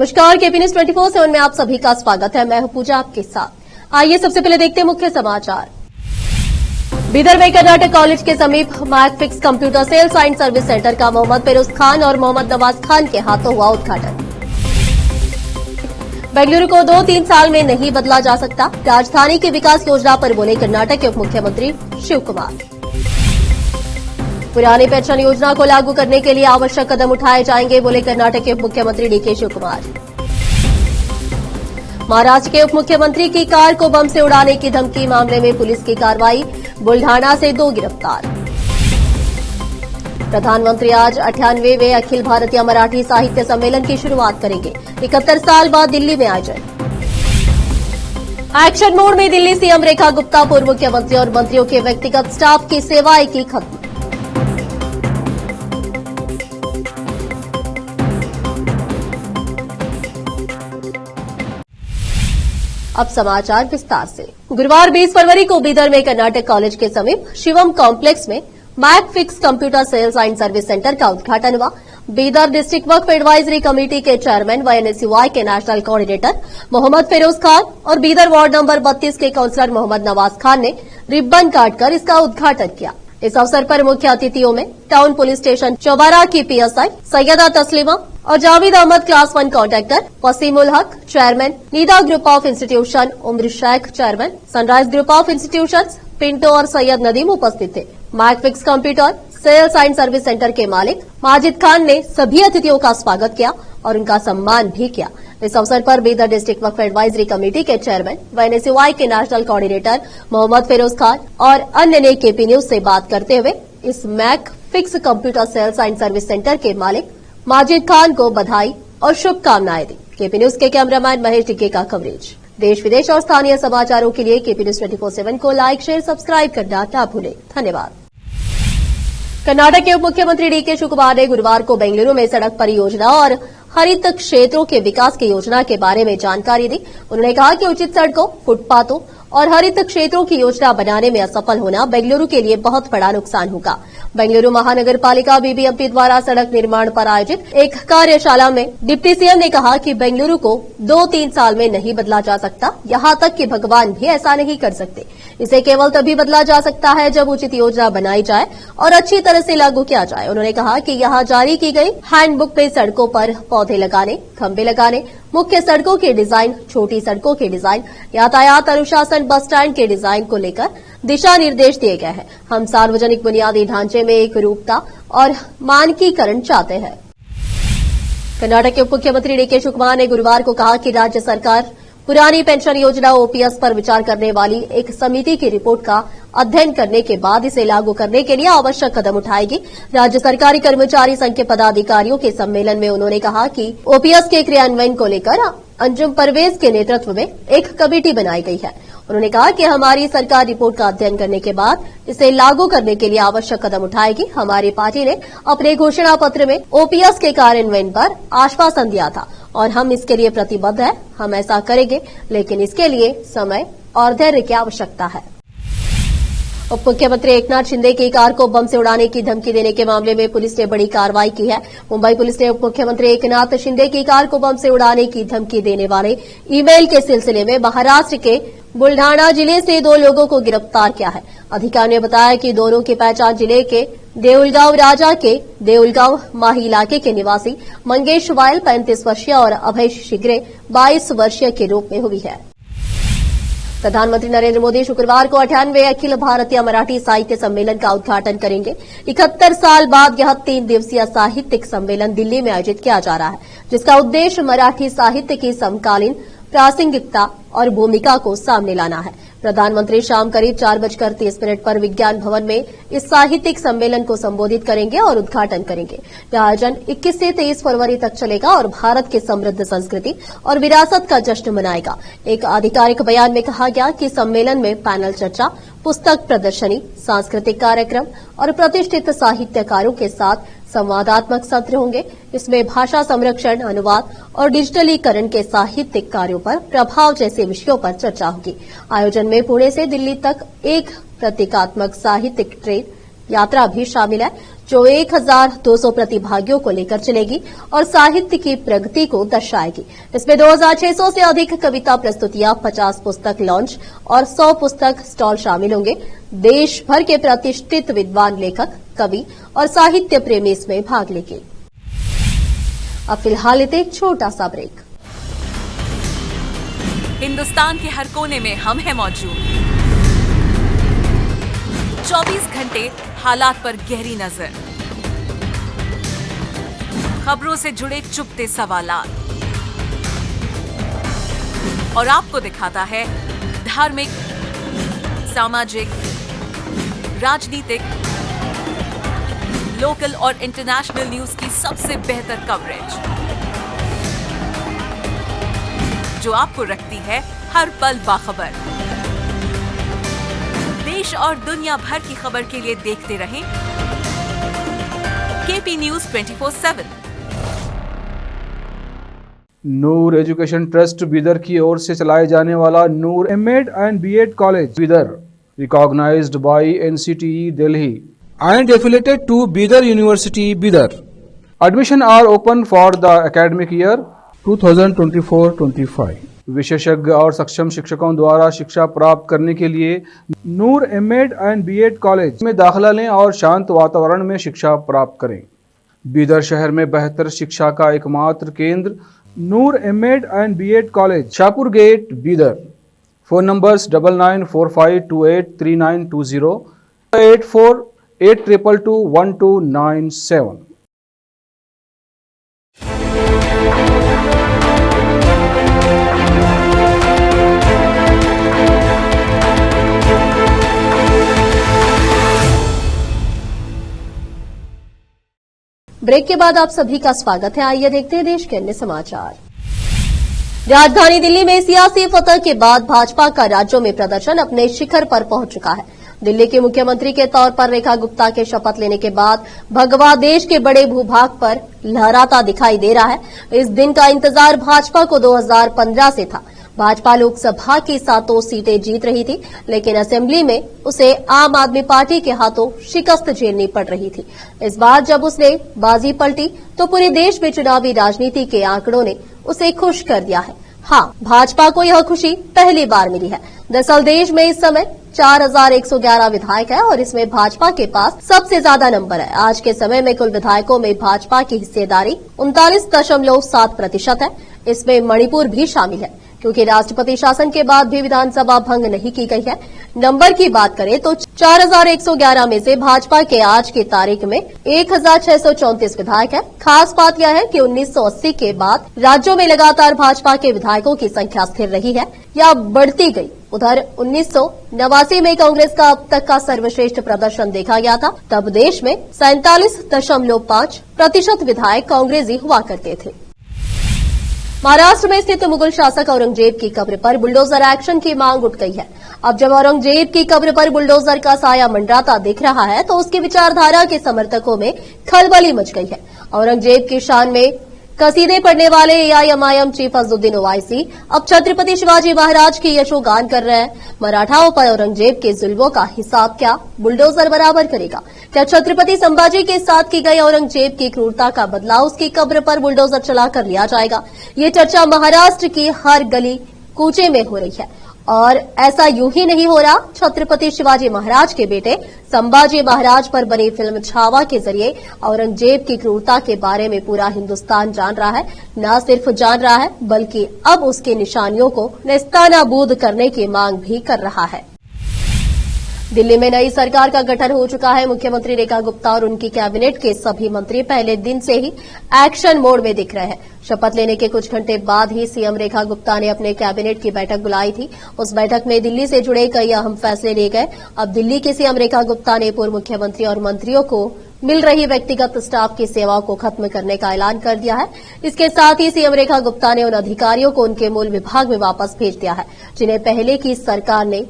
नमस्कार, KP news 24/7 में आप सभी का स्वागत है। मैं हूं पूजा आपके साथ। आइए सबसे पहले देखते हैं मुख्य समाचार। बीदर में कर्नाटक कॉलेज के समीप Macfix computer sales and service centre का मोहम्मद फिरोज खान और मोहम्मद नवाज खान के हाथों हुआ उद्घाटन। बेंगलुरु को 2-3 साल में नहीं बदला जा सकता, राजधानी की विकास योजना पर बोले कर्नाटक के उप मुख्यमंत्री शिव कुमार। पुरानी पेंशन योजना को लागू करने के लिए आवश्यक कदम उठाए जाएंगे, बोले कर्नाटक के उप मुख्यमंत्री डीके शिव कुमार। महाराष्ट्र के उप मुख्यमंत्री की कार को बम से उड़ाने की धमकी मामले में पुलिस की कार्रवाई, बुल्ढाना से 2 गिरफ्तार। प्रधानमंत्री आज 98वें अखिल भारतीय मराठी साहित्य सम्मेलन की शुरुआत करेंगे। 71 साल बाद दिल्ली में आयोजन। एक्शन मोड में दिल्ली सीएम रेखा गुप्ता, पूर्व मुख्यमंत्री और मंत्रियों के व्यक्तिगत स्टाफ की सेवाएं की खत्म। अब समाचार विस्तार से। गुरुवार 20 फरवरी को बीदर में कर्नाटक कॉलेज के समीप शिवम कॉम्प्लेक्स में Macfix computer sales and service centre का उद्घाटन हुआ। Bidar district Waqf advisory committee के चेयरमैन व एनएसयूआई के नेशनल कोऑर्डिनेटर मोहम्मद फिरोज खान और बीदर वार्ड नंबर 32 के काउंसलर मोहम्मद नवाज खान ने रिब्बन काटकर इसका उद्घाटन किया। इस अवसर पर मुख्य अतिथियों में टाउन पुलिस स्टेशन चौबारा की पीएसआई सैयदा तस्लीमा और Javed Ahmed class 1 contractor, Waseemul Haq chairman, Nida group of institution Umar Shaikh chairman, Sunrise group of institutions Pinto और सैयद नदीम उपस्थित थे। Macfix computer sales and service centre के मालिक माजिद खान ने सभी अतिथियों का स्वागत किया और उनका सम्मान भी किया। इस अवसर पर Bidar district Waqf advisory committee के चेयरमैन व एनएसयूआई के नेशनल कोऑर्डिनेटर मोहम्मद फिरोज खान और अन्य ने केपी न्यूज से बात करते हुए इस Macfix computer sales and service centre के मालिक माजिद खान को बधाई और शुभकामनाएं दी। केपी न्यूज के कैमरामैन महेश टिक्के का कवरेज। देश विदेश और स्थानीय समाचारों के लिए केपी न्यूज 24/7 को लाइक, शेयर, सब्सक्राइब करना न भूलें। धन्यवाद। कर्नाटक के उप मुख्यमंत्री डीके शिव कुमार ने गुरुवार को बेंगलुरु में सड़क परियोजना और हरित क्षेत्रों के विकास की योजना के बारे में जानकारी दी। उन्होंने कहा कि उचित सड़कों, फुटपाथों और हरित क्षेत्रों की योजना बनाने में असफल होना बेंगलुरु के लिए बहुत बड़ा नुकसान होगा। बेंगलुरु महानगर पालिका बीबीएमपी द्वारा सड़क निर्माण पर आयोजित एक कार्यशाला में डिप्टी सीएम ने कहा कि बेंगलुरु को 2-3 साल में नहीं बदला जा सकता, यहां तक कि भगवान भी ऐसा नहीं कर सकते। इसे केवल तभी बदला जा सकता है जब उचित योजना बनाई जाए और अच्छी तरह से लागू किया जाए। उन्होंने कहा कि यहां जारी की गई हैंडबुक में सड़कों पर पौधे लगाने, खंभे लगाने, मुख्य सड़कों के डिजाइन, छोटी सड़कों के डिजाइन, यातायात अनुशासन, बस स्टैंड के डिजाइन को लेकर दिशा निर्देश दिए गए हैं। हम सार्वजनिक बुनियादी ढांचे में एक रूपता और मानकीकरण चाहते हैं। कर्नाटक के उप मुख्यमंत्री डीके शिव कुमार ने गुरुवार को कहा कि राज्य सरकार पुरानी पेंशन योजना ओपीएस पर विचार करने वाली एक समिति की रिपोर्ट का अध्ययन करने के बाद इसे लागू करने के लिए आवश्यक कदम उठाएगी। राज्य सरकारी कर्मचारी संघ के पदाधिकारियों के सम्मेलन में उन्होंने कहा कि ओपीएस के क्रियान्वयन को लेकर अंजुम परवेज के नेतृत्व में एक कमेटी बनाई गई है। उन्होंने कहा कि हमारी सरकार रिपोर्ट का अध्ययन करने के बाद इसे लागू करने के लिए आवश्यक कदम उठाएगी। हमारी पार्टी ने अपने घोषणा पत्र में ओपीएस के कार्यान्वयन पर आश्वासन दिया था और हम इसके लिए प्रतिबद्ध हैं। हम ऐसा करेंगे, लेकिन इसके लिए समय और धैर्य की आवश्यकता है। उप मुख्यमंत्री एकनाथ शिंदे की कार को बम से उड़ाने की धमकी देने के मामले में पुलिस ने बड़ी कार्रवाई की है। मुंबई पुलिस ने उप मुख्यमंत्री एकनाथ शिंदे की कार को बम से उड़ाने की धमकी देने वाले ईमेल के सिलसिले में महाराष्ट्र के बुल्ढाना जिले से 2 लोगों को गिरफ्तार किया है। अधिकारियों ने बताया कि दोनों की पहचान जिले के देउलगांव राजा के देउलगांव माही इलाके के निवासी मंगेश वायल 35 वर्षीय और अभय शिगरे 22 वर्षीय के रूप में हुई है। प्रधानमंत्री नरेंद्र मोदी शुक्रवार को 98वें अखिल भारतीय मराठी साहित्य सम्मेलन का उद्घाटन करेंगे। 71 साल बाद यह 3 दिवसीय साहित्यिक सम्मेलन दिल्ली में आयोजित किया जा रहा है, जिसका उद्देश्य मराठी साहित्य की समकालीन प्रासंगिकता और भूमिका को सामने लाना है। प्रधानमंत्री शाम करीब 4:30 पर विज्ञान भवन में इस साहित्यिक सम्मेलन को संबोधित करेंगे और उद्घाटन करेंगे। यह आयोजन 21 से 23 फरवरी तक चलेगा और भारत की समृद्ध संस्कृति और विरासत का जश्न मनाएगा। एक आधिकारिक बयान में कहा गया कि सम्मेलन में पैनल चर्चा, पुस्तक प्रदर्शनी, सांस्कृतिक कार्यक्रम और प्रतिष्ठित साहित्यकारों के साथ संवादात्मक सत्र होंगे। इसमें भाषा संरक्षण, अनुवाद और डिजिटलीकरण के साहित्यिक कार्यों पर प्रभाव जैसे विषयों पर चर्चा होगी। आयोजन में पुणे से दिल्ली तक एक प्रतीकात्मक साहित्यिक ट्रेन यात्रा भी शामिल है, जो 1200 प्रतिभागियों को लेकर चलेगी और साहित्य की प्रगति को दर्शाएगी। इसमें 2600 से अधिक कविता प्रस्तुतियां, 50 पुस्तक लॉन्च और 100 पुस्तक स्टॉल शामिल होंगे। देश भर के प्रतिष्ठित विद्वान, लेखक, कवि और साहित्य प्रेमी इसमें भाग लेंगे। अब फिलहाल लेते एक छोटा सा ब्रेक। हिंदुस्तान के हर कोने में हम हैं मौजूद। 24 घंटे हालात पर गहरी नजर, खबरों से जुड़े चुपते सवालात और आपको दिखाता है धार्मिक, सामाजिक, राजनीतिक, लोकल और इंटरनेशनल न्यूज की सबसे बेहतर कवरेज, जो आपको रखती है हर पल बाखबर। देश और दुनिया भर की खबर के लिए देखते रहें KP news 24/7। Noor education trust Bidar की ओर से चलाए जाने वाला Noor MEd and BEd college Bidar, recognised by NCTE Delhi and affiliated to Bidar University, Bidar. Admission are open for the academic year 2024-25. विशेषज्ञ और सक्षम शिक्षकों द्वारा शिक्षा प्राप्त करने के लिए नूर एमएड एंड बीएड कॉलेज में दाखिला लें और शांत वातावरण में शिक्षा प्राप्त करें। बीदर शहर में बेहतर शिक्षा का एकमात्र केंद्र Noor MEd and BEd college, Shahpur gate, Bidar. Phone numbers 9945283920, 8482221297। Break के बाद आप सभी का स्वागत है। आइए देखते हैं देश के अन्य समाचार। राजधानी दिल्ली में सियासी फतह के बाद भाजपा का राज्यों में प्रदर्शन अपने शिखर पर पहुंच चुका है। दिल्ली के मुख्यमंत्री के तौर पर रेखा गुप्ता के शपथ लेने के बाद भगवा देश के बड़े भूभाग पर लहराता दिखाई दे रहा है। इस दिन का इंतजार भाजपा को 2015 से था। भाजपा लोकसभा की 7 सीटें जीत रही थी, लेकिन असेंबली में उसे आम आदमी पार्टी के हाथों शिकस्त झेलनी पड़ रही थी। इस बार जब उसने बाजी पलटी तो पूरे देश में चुनावी राजनीति के आंकड़ों ने उसे खुश कर दिया है। हाँ, भाजपा को यह खुशी पहली बार मिली है। दरअसल देश में इस समय 4111 विधायक है और इसमें भाजपा के पास सबसे ज्यादा नंबर है। आज के समय में कुल विधायकों में भाजपा की हिस्सेदारी 39.7% है। इसमें मणिपुर भी शामिल है, क्योंकि राष्ट्रपति शासन के बाद भी विधानसभा भंग नहीं की गई है। नंबर की बात करें तो 4111 में से भाजपा के आज की तारीख में 1634 विधायक है। खास बात यह है कि 1980 के बाद राज्यों में लगातार भाजपा के विधायकों की संख्या स्थिर रही है या बढ़ती गई। उधर 1989 में कांग्रेस का अब तक का सर्वश्रेष्ठ प्रदर्शन देखा गया था। तब देश में 47.5% विधायक कांग्रेसी हुआ करते थे। महाराष्ट्र में स्थित मुगल शासक औरंगजेब की कब्र पर बुलडोजर एक्शन की मांग उठ गई है। अब जब औरंगजेब की कब्र पर बुलडोजर का साया मंडराता दिख रहा है तो उसकी विचारधारा के समर्थकों में खलबली मच गई है। औरंगजेब की शान में कसीदे पढ़ने वाले एआईएमआईएम चीफ अजुद्दीन ओवैसी अब छत्रपति शिवाजी महाराज की यशोगान कर रहे हैं। मराठाओं पर औरंगजेब के जुल्मों का हिसाब क्या बुलडोजर बराबर करेगा? क्या छत्रपति संभाजी के साथ की गई औरंगजेब की क्रूरता का बदला उसकी कब्र पर बुलडोजर चलाकर लिया जाएगा? ये चर्चा महाराष्ट्र की हर गली कूचे में हो रही है। और ऐसा यूं ही नहीं हो रहा। छत्रपति शिवाजी महाराज के बेटे संभाजी महाराज पर बनी फिल्म छावा के जरिए औरंगजेब की क्रूरता के बारे में पूरा हिंदुस्तान जान रहा है। न सिर्फ जान रहा है, बल्कि अब उसकी निशानियों को नेस्तनाबूद करने की मांग भी कर रहा है। दिल्ली में नई सरकार का गठन हो चुका है। मुख्यमंत्री रेखा गुप्ता और उनकी कैबिनेट के सभी मंत्री पहले दिन से ही एक्शन मोड में दिख रहे हैं। शपथ लेने के कुछ घंटे बाद ही सीएम रेखा गुप्ता ने अपने कैबिनेट की बैठक बुलाई थी। उस बैठक में दिल्ली से जुड़े कई अहम फैसले लिए गए। अब दिल्ली के सीएम रेखा गुप्ता ने पूर्व मुख्यमंत्री और मंत्रियों को मिल रही व्यक्तिगत स्टाफ की सेवाओं को खत्म करने का ऐलान कर दिया है। इसके साथ ही सीएम रेखा गुप्ता ने उन अधिकारियों को उनके मूल विभाग में वापस भेज दिया है, जिन्हें पहले की सरकार ने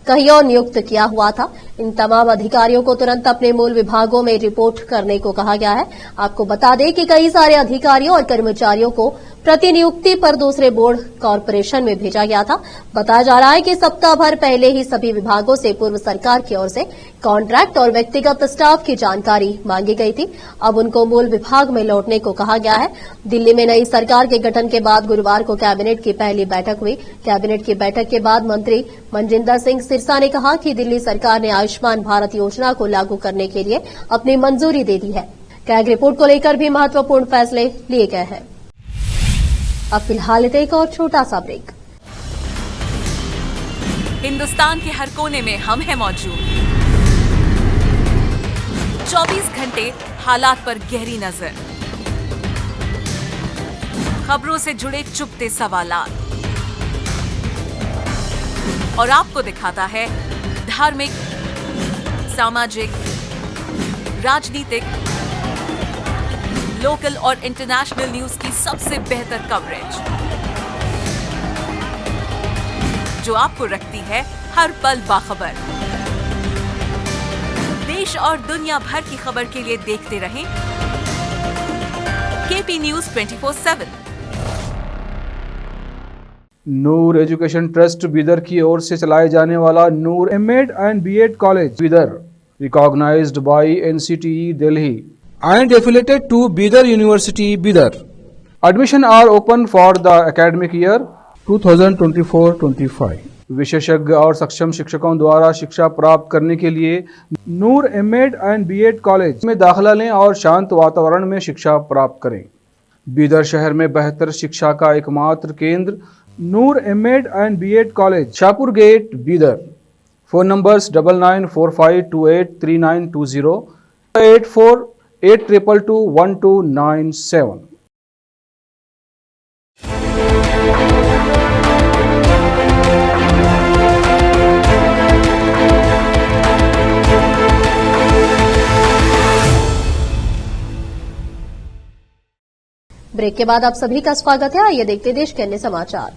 कहीं और नियुक्त किया हुआ था। इन तमाम अधिकारियों को तुरंत अपने मूल विभागों में रिपोर्ट करने को कहा गया है। आपको बता दें कि कई सारे अधिकारियों और कर्मचारियों को प्रतिनियुक्ति पर दूसरे बोर्ड कॉरपोरेशन में भेजा गया था। बताया जा रहा है कि सप्ताह भर पहले ही सभी विभागों से पूर्व सरकार की ओर से कॉन्ट्रैक्ट और व्यक्तिगत स्टाफ की जानकारी मांगी गई थी। अब उनको मूल विभाग में लौटने को कहा गया है। दिल्ली में नई सरकार के गठन के बाद गुरुवार को कैबिनेट की पहली बैठक हुई। कैबिनेट की बैठक के बाद मंत्री मनजिंदर सिंह सिरसा ने कहा कि दिल्ली सरकार ने आयुष्मान भारत योजना को लागू करने के लिए अपनी मंजूरी दे दी है। कैग रिपोर्ट को लेकर भी महत्वपूर्ण फैसले लिए गए हैं। अब फिलहाल एक और छोटा सा ब्रेक। हिंदुस्तान के हर कोने में हम हैं मौजूद। 24 घंटे हालात पर गहरी नजर, खबरों से जुड़े चुपते सवालात और आपको दिखाता है धार्मिक, सामाजिक, राजनीतिक, लोकल और इंटरनेशनल न्यूज की सबसे बेहतर कवरेज जो आपको रखती है हर पल बाखबर। देश और दुनिया भर की खबर के लिए देखते रहें KP news 24/7। Noor education trust Bidar की ओर से चलाए जाने वाला Noor MEd and BEd college Bidar, recognised by NCTE Delhi and affiliated to Bidar University, Bidar. Admission are open for the academic year 2024-25. विशेषज्ञ और सक्षम शिक्षकों द्वारा शिक्षा प्राप्त करने के लिए नूर एमएड एंड बीएड कॉलेज में दाखिला लें और शांत वातावरण में शिक्षा प्राप्त करें। बीदर शहर में बेहतर शिक्षा का एकमात्र केंद्र Noor MEd and BEd college, Shahpur gate, Bidar. Phone numbers 9945283920, 8482221297। Break के बाद आप सभी का स्वागत है। आइए देखते देश के अन्य समाचार।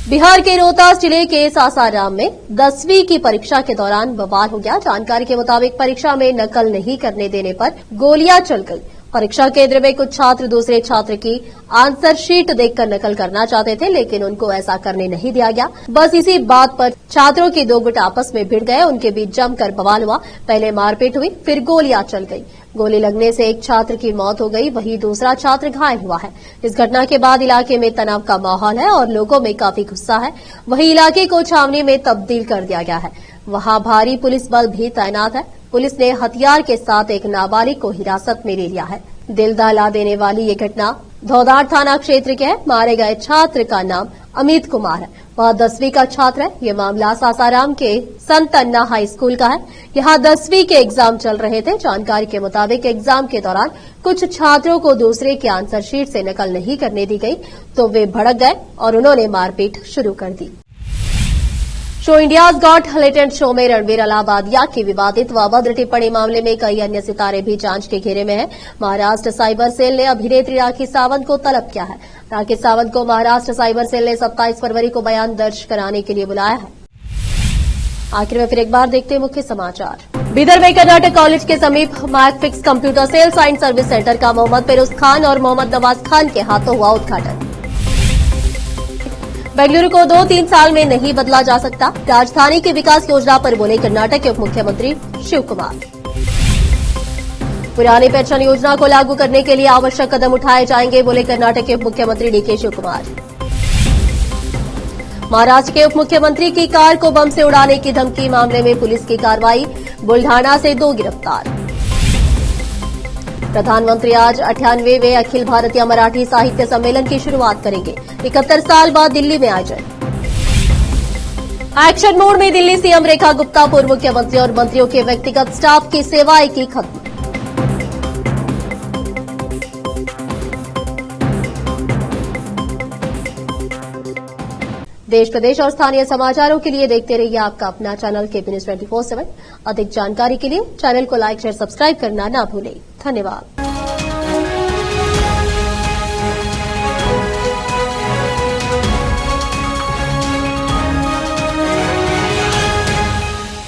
बिहार के रोहतास जिले के सासाराम में 10वीं की परीक्षा के दौरान बवाल हो गया। जानकारी के मुताबिक परीक्षा में नकल नहीं करने देने पर गोलियां चल गई। परीक्षा केंद्र में कुछ छात्र दूसरे छात्र की आंसर शीट देखकर नकल करना चाहते थे, लेकिन उनको ऐसा करने नहीं दिया गया। बस इसी बात पर छात्रों के दो गुट आपस में भिड़ गए। उनके बीच जमकर बवाल हुआ। पहले मारपीट हुई, फिर गोलियां चल गई। गोली लगने से एक छात्र की मौत हो गई, वहीं दूसरा छात्र घायल हुआ है। इस घटना के बाद इलाके में तनाव का माहौल है और लोगों में काफी गुस्सा है। वहीं इलाके को छावनी में तब्दील कर दिया गया है। वहां भारी पुलिस बल भी तैनात है। पुलिस ने हथियार के साथ एक नाबालिग को हिरासत में ले लिया है। दिल दहला देने वाली ये घटना धौदार थाना क्षेत्र के है। मारे गए छात्र का नाम अमित कुमार है। वह 10वीं का छात्र है। ये मामला सासाराम के संत अन्ना हाई स्कूल का है। यहाँ 10वीं के एग्जाम चल रहे थे। जानकारी के मुताबिक एग्जाम के दौरान कुछ छात्रों को दूसरे की आंसर शीट से नकल नहीं करने दी गई, तो वे भड़क गए और उन्होंने मारपीट शुरू कर दी। Show India's got talent show में रणवीर अलाहाबादिया की विवादित व अभद्र टिप्पणी मामले में कई अन्य सितारे भी जांच के घेरे में हैं। महाराष्ट्र साइबर सेल ने अभिनेत्री राखी सावंत को तलब किया है। राखी सावंत को महाराष्ट्र साइबर सेल ने 27 फरवरी को बयान दर्ज कराने के लिए बुलाया है। आखिर में फिर एक बार देखते हैं मुख्य समाचार। बीदर में कर्नाटक कॉलेज के समीप Macfix computer sales and service centre का मोहम्मद फिरोज खान और मोहम्मद नवाज खान के हाथों हुआ उद्घाटन। बेंगलुरु को 2-3 साल में नहीं बदला जा सकता, राजधानी की विकास योजना पर बोले कर्नाटक के उप मुख्यमंत्री शिव कुमार। पुरानी पेंशन योजना को लागू करने के लिए आवश्यक कदम उठाए जाएंगे, बोले कर्नाटक के उप मुख्यमंत्री डीके शिव कुमार। महाराष्ट्र के उप मुख्यमंत्री की कार को बम से उड़ाने की धमकी मामले में पुलिस की कार्रवाई, बुल्ढाना से 2 गिरफ्तार। प्रधानमंत्री आज 98वें अखिल भारतीय मराठी साहित्य सम्मेलन की शुरुआत करेंगे। 71 साल बाद दिल्ली में आयोजन। एक्शन मोड में दिल्ली सीएम रेखा गुप्ता, पूर्व मुख्यमंत्री और मंत्रियों के व्यक्तिगत स्टाफ की सेवाएं की खत्म। देश प्रदेश और स्थानीय समाचारों के लिए देखते रहिए आपका अपना चैनल केपी न्यूज 24/7। अधिक जानकारी के लिए चैनल को लाइक, शेयर, सब्सक्राइब करना ना भूलें। धन्यवाद।